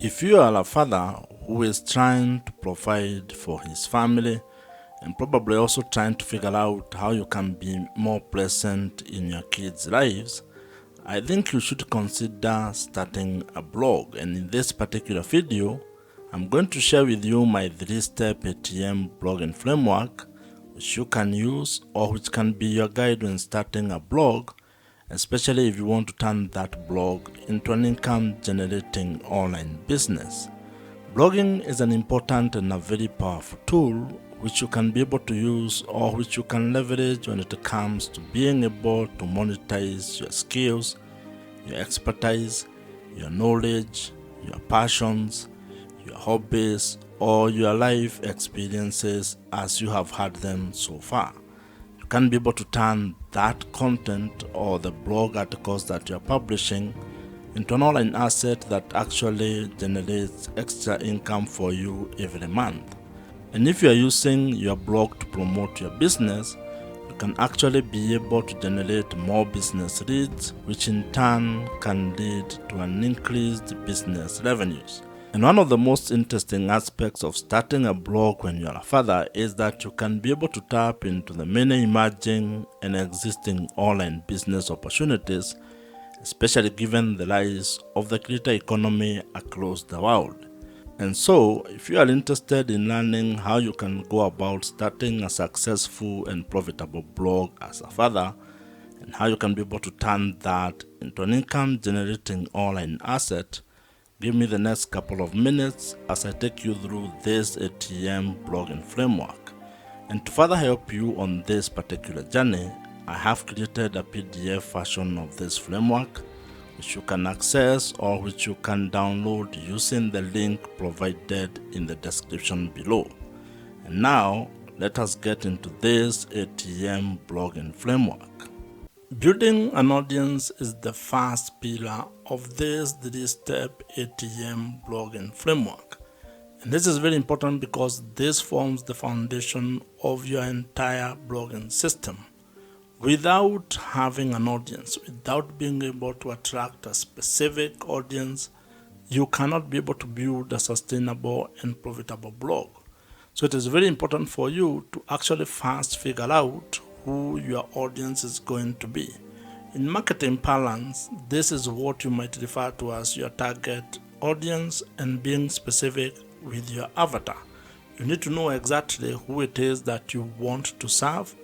If you are a father who is trying to provide for his family and probably also trying to figure out how you can be more present in your kids' lives, I think you should consider starting a blog. And in this particular video, I'm going to share with you my 3-step ATM blogging framework, which you can use or which can be your guide when starting a blog, especially if you want to turn that blog into an income-generating online business. Blogging is an important and a very powerful tool which you can be able to use or which you can leverage when it comes to being able to monetize your skills, your expertise, your knowledge, your passions, your hobbies, or your life experiences as you have had them so far. You can be able to turn that content or the blog articles that you're publishing into an online asset that actually generates extra income for you every month. And if you are using your blog to promote your business, you can actually be able to generate more business leads, which in turn can lead to an increased business revenues. And one of the most interesting aspects of starting a blog when you're a father is that you can be able to tap into the many emerging and existing online business opportunities, especially given the rise of the creator economy across the world. And so, if you are interested in learning how you can go about starting a successful and profitable blog as a father, and how you can be able to turn that into an income-generating online asset, give me the next couple of minutes as I take you through this ATM blogging framework. And to further help you on this particular journey, I have created a PDF version of this framework, which you can access or which you can download using the link provided in the description below. And now, let us get into this ATM blogging framework. Building an audience is the first pillar of this 3-step ATM blogging framework. And this is very important because this forms the foundation of your entire blogging system. Without having an audience, without being able to attract a specific audience, you cannot be able to build a sustainable and profitable blog. So it is very important for you to actually first figure out who your audience is going to be. In marketing parlance, this is what you might refer to as your target audience and being specific with your avatar. You need to know exactly who it is that you want to serve,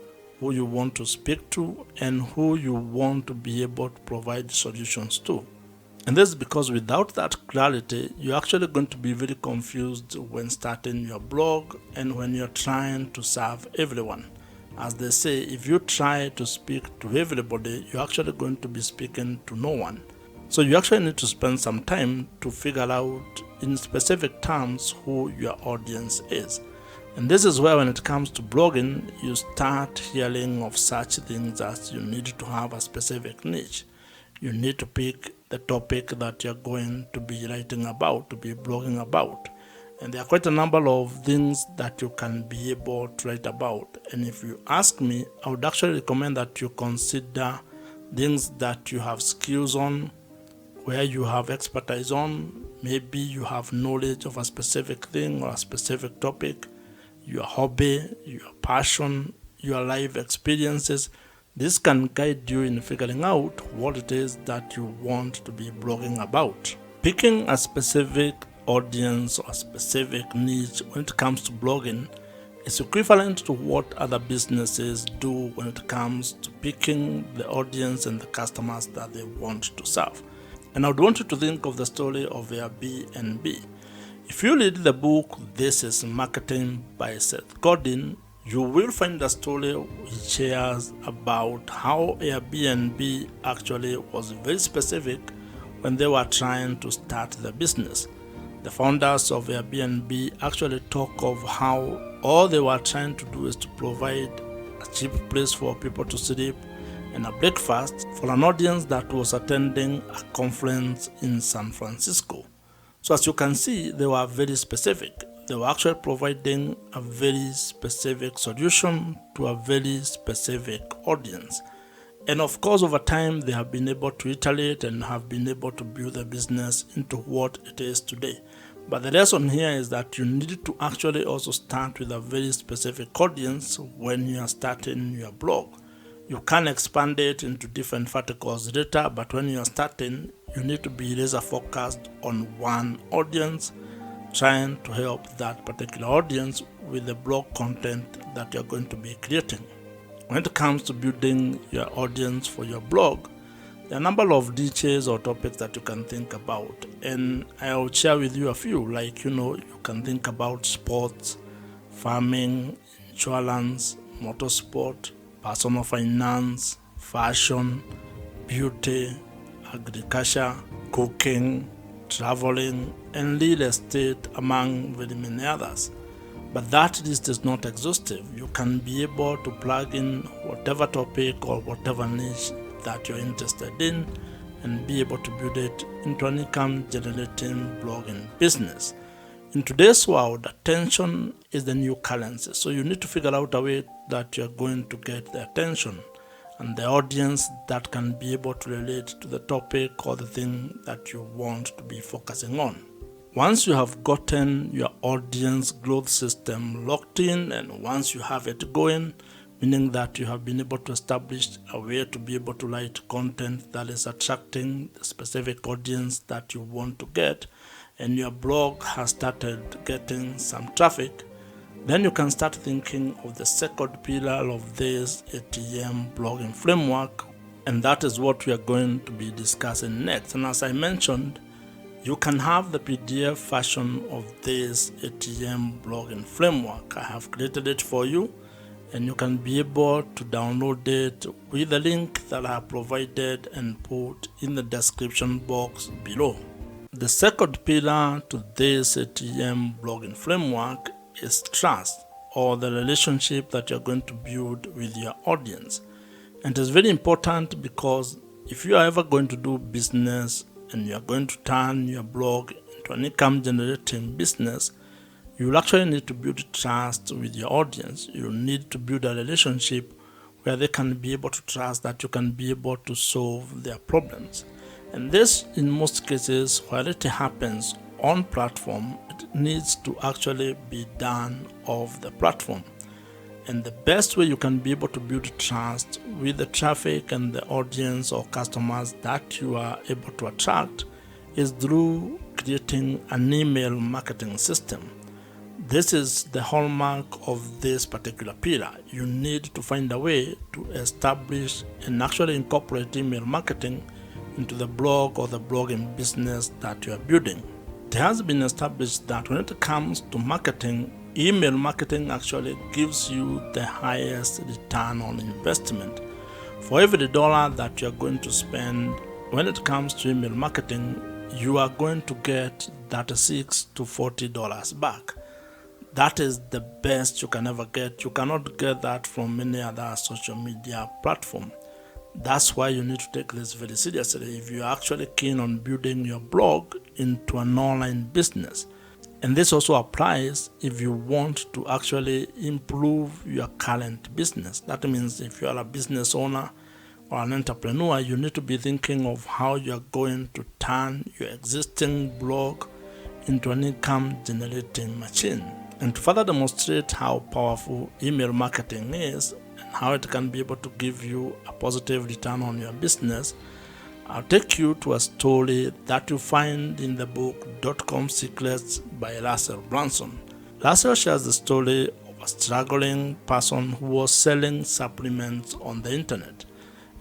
who you want to speak to, and who you want to be able to provide solutions to. And this is because without that clarity, you're actually going to be very confused when starting your blog and when you're trying to serve everyone. As they say, if you try to speak to everybody, you're actually going to be speaking to no one. So you actually need to spend some time to figure out in specific terms who your audience is. And this is where when it comes to blogging, you start hearing of such things as you need to have a specific niche. You need to pick the topic that you're going to be writing about, to be blogging about. And there are quite a number of things that you can be able to write about. And if you ask me, I would actually recommend that you consider things that you have skills on, where you have expertise on. Maybe you have knowledge of a specific thing or a specific topic, your hobby, your passion, your life experiences. This can guide you in figuring out what it is that you want to be blogging about. Picking a specific audience or a specific niche when it comes to blogging is equivalent to what other businesses do when it comes to picking the audience and the customers that they want to serve. And I would want you to think of the story of Airbnb. If you read the book This is Marketing by Seth Godin, you will find a story which shares about how Airbnb actually was very specific when they were trying to start the business. The founders of Airbnb actually talk of how all they were trying to do is to provide a cheap place for people to sleep and a breakfast for an audience that was attending a conference in San Francisco. So as you can see, they were very specific. They were actually providing a very specific solution to a very specific audience. And of course, over time, they have been able to iterate and have been able to build the business into what it is today. But the lesson here is that you need to actually also start with a very specific audience when you are starting your blog. You can expand it into different verticals later, but when you are starting, you need to be laser focused on one audience, trying to help that particular audience with the blog content that you're going to be creating. When it comes to building your audience for your blog, there are a number of niches or topics that you can think about, and I'll share with you a few. Like, you can think about sports, farming, insurance, motorsport, personal finance, fashion, beauty, agriculture, cooking, traveling, and real estate, among very many others. But that list is not exhaustive. You can be able to plug in whatever topic or whatever niche that you're interested in and be able to build it into an income generating blogging business. In today's world, attention is the new currency. So you need to figure out a way that you're going to get the attention and the audience that can be able to relate to the topic or the thing that you want to be focusing on. Once you have gotten your audience growth system locked in, and once you have it going, meaning that you have been able to establish a way to be able to write content that is attracting the specific audience that you want to get, and your blog has started getting some traffic, then you can start thinking of the second pillar of this ATM blogging framework, and that is what we are going to be discussing next. And as I mentioned, you can have the PDF version of this ATM blogging framework. I have created it for you, and you can be able to download it with the link that I have provided and put in the description box below. The second pillar to this ATM blogging framework is trust, or the relationship that you're going to build with your audience. And it's very important because if you are ever going to do business and you're going to turn your blog into an income generating business, you will actually need to build trust with your audience. You need to build a relationship where they can be able to trust that you can be able to solve their problems. And this, in most cases, while it happens on platform, it needs to actually be done off the platform. And the best way you can be able to build trust with the traffic and the audience or customers that you are able to attract is through creating an email marketing system. This is the hallmark of this particular pillar. You need to find a way to establish and actually incorporate email marketing into the blog or the blogging business that you are building. It has been established that when it comes to marketing, email marketing actually gives you the highest return on investment. For every dollar that you are going to spend when it comes to email marketing, you are going to get $36 to $40 back. That is the best you can ever get. You cannot get that from any other social media platform. That's why you need to take this very seriously if you are actually keen on building your blog into an online business. And this also applies if you want to actually improve your current business. That means if you are a business owner or an entrepreneur, you need to be thinking of how you are going to turn your existing blog into an income generating machine. And to further demonstrate how powerful email marketing is and how it can be able to give you a positive return on your business, I'll take you to a story that you find in the book .com Secrets by Russell Brunson. Russell shares the story of a struggling person who was selling supplements on the internet,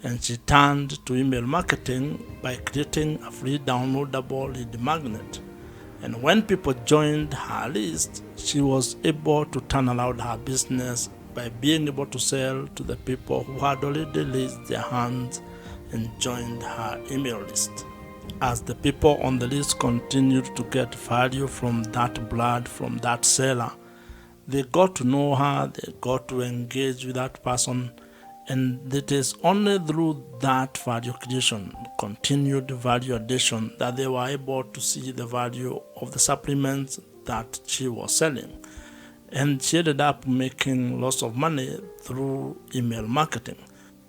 and she turned to email marketing by creating a free downloadable lead magnet. And when people joined her list, she was able to turn around her business by being able to sell to the people who had already raised their hands and joined her email list. As the people on the list continued to get value from that blood, from that seller, they got to know her, they got to engage with that person, and it is only through that value creation, continued value addition, that they were able to see the value of the supplements that she was selling. And she ended up making lots of money through email marketing.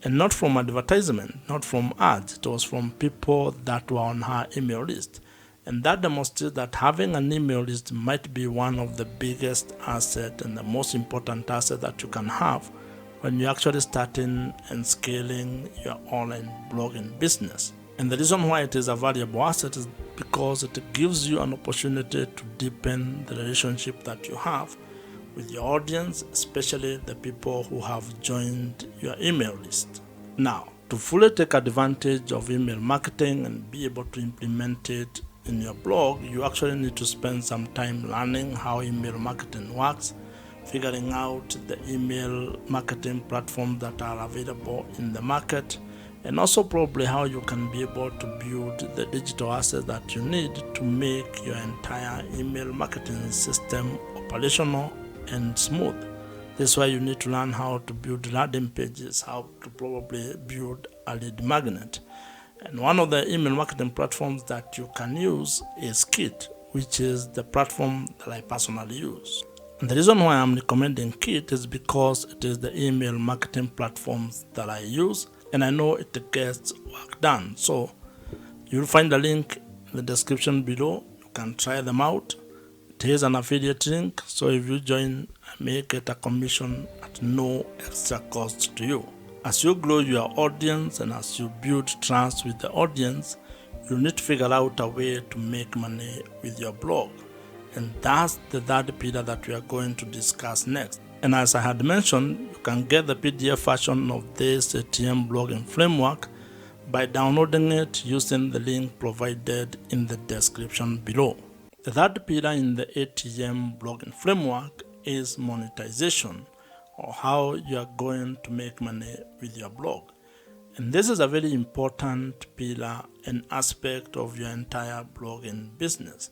And not from advertisement, not from ads. It was from people that were on her email list. And that demonstrates that having an email list might be one of the biggest assets and the most important asset that you can have when you're actually starting and scaling your online blogging business. And the reason why it is a valuable asset is because it gives you an opportunity to deepen the relationship that you have with your audience, especially the people who have joined your email list. Now, to fully take advantage of email marketing and be able to implement it in your blog, you actually need to spend some time learning how email marketing works, figuring out the email marketing platforms that are available in the market, and also probably how you can be able to build the digital assets that you need to make your entire email marketing system operational and smooth. This is why you need to learn how to build landing pages, how to probably build a lead magnet. And one of the email marketing platforms that you can use is Kit, which is the platform that I personally use. And the reason why I'm recommending Kit is because it is the email marketing platforms that I use, and I know it gets work done. So you'll find the link in the description below. You can try them out. It is an affiliate link, so if you join, I may get a commission at no extra cost to you. As you grow your audience and as you build trust with the audience, you need to figure out a way to make money with your blog. And that's the third pillar that we are going to discuss next. And as I had mentioned, you can get the PDF version of this ATM blogging framework by downloading it using the link provided in the description below. The third pillar in the ATM blogging framework is monetization, or how you are going to make money with your blog. And this is a very important pillar and aspect of your entire blogging business,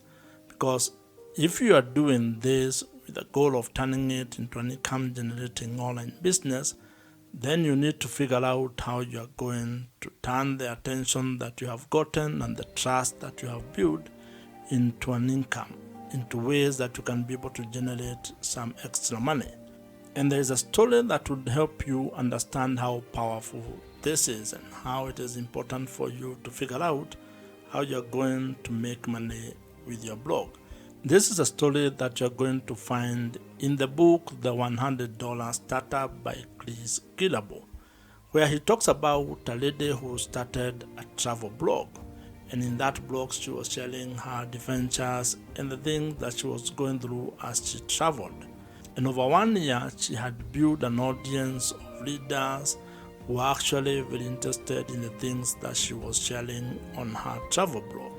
because if you are doing this with the goal of turning it into an income generating online business, then you need to figure out how you are going to turn the attention that you have gotten and the trust that you have built into an income, into ways that you can be able to generate some extra money. And there is a story that would help you understand how powerful this is and how it is important for you to figure out how you're going to make money with your blog. This is a story that you're going to find in the book, The $100 Startup by Chris Guillebeau, where he talks about a lady who started a travel blog. And in that blog, she was sharing her adventures and the things that she was going through as she traveled. And over 1 year, she had built an audience of readers who were actually very interested in the things that she was sharing on her travel blog.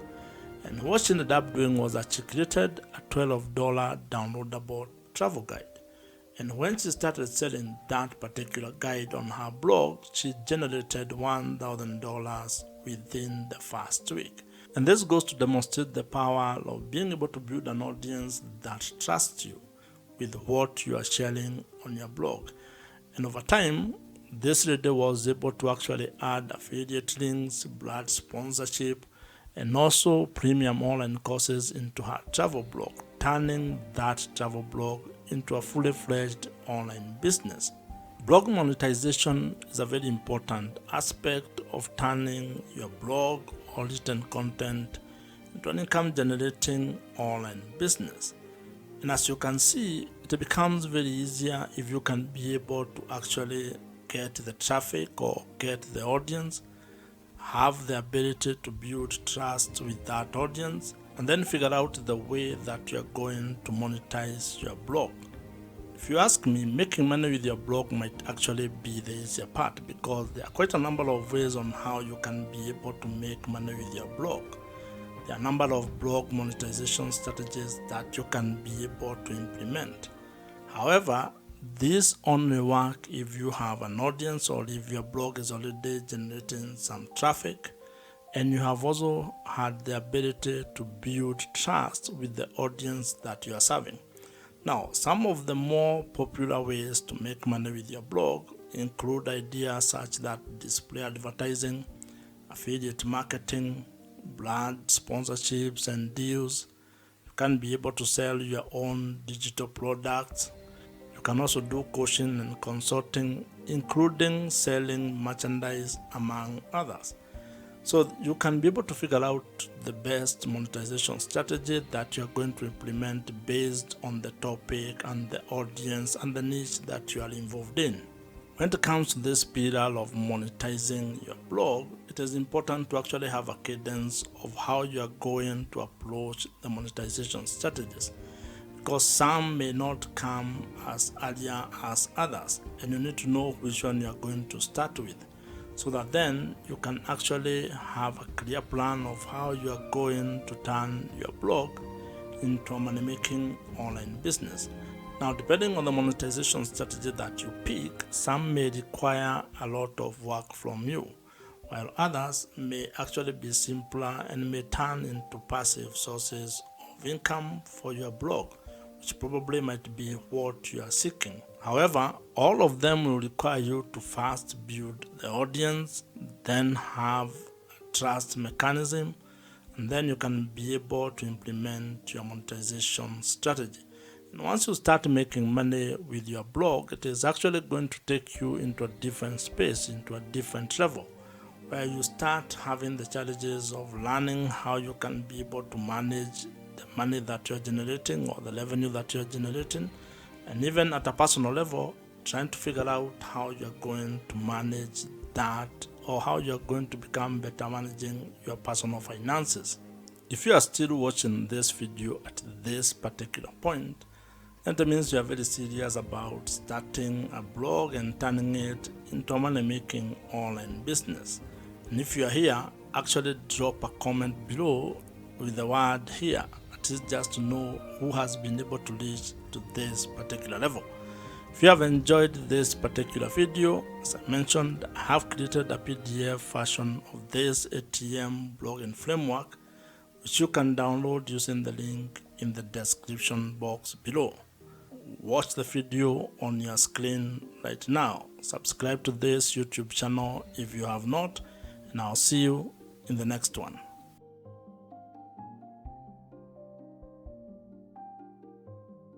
And what she ended up doing was that she created a $12 downloadable travel guide. And when she started selling that particular guide on her blog, she generated $1,000 within the first week. And this goes to demonstrate the power of being able to build an audience that trusts you with what you are sharing on your blog. And over time, this lady was able to actually add affiliate links, brand sponsorship, and also premium online courses into her travel blog, turning that travel blog into a fully fledged online business. Blog monetization is a very important aspect of turning your blog or written content into an income generating online business. And as you can see, it becomes very easier if you can be able to actually get the traffic or get the audience, have the ability to build trust with that audience, and then figure out the way that you're going to monetize your blog. If you ask me, making money with your blog might actually be the easier part, because there are quite a number of ways on how you can be able to make money with your blog. There are a number of blog monetization strategies that you can be able to implement. However, these only work if you have an audience or if your blog is already generating some traffic and you have also had the ability to build trust with the audience that you are serving. Now, some of the more popular ways to make money with your blog include ideas such as display advertising, affiliate marketing, brand sponsorships and deals. You can be able to sell your own digital products. You can also do coaching and consulting, including selling merchandise, among others. So you can be able to figure out the best monetization strategy that you're going to implement based on the topic and the audience and the niche that you are involved in. When it comes to this spiral of monetizing your blog, it is important to actually have a cadence of how you are going to approach the monetization strategies, because some may not come as earlier as others, and you need to know which one you are going to start with, so that then you can actually have a clear plan of how you are going to turn your blog into a money-making online business. Now, depending on the monetization strategy that you pick, some may require a lot of work from you, while others may actually be simpler and may turn into passive sources of income for your blog, which probably might be what you are seeking. However, all of them will require you to first build the audience, then have a trust mechanism, and then you can be able to implement your monetization strategy. And once you start making money with your blog, it is actually going to take you into a different space, into a different level, where you start having the challenges of learning how you can be able to manage the money that you're generating or the revenue that you're generating, and even at a personal level, trying to figure out how you're going to manage that, or how you're going to become better managing your personal finances. If you are still watching this video at this particular point, that means you are very serious about starting a blog and turning it into a money-making online business. And if you are here, actually drop a comment below with the word "here," at least just to know who has been able to reach to this particular level. If you have enjoyed this particular video, as I mentioned, I have created a PDF version of this ATM blogging framework, which you can download using the link in the description box below. Watch the video on your screen right now. Subscribe to this YouTube channel if you have not, and I'll see you in the next one.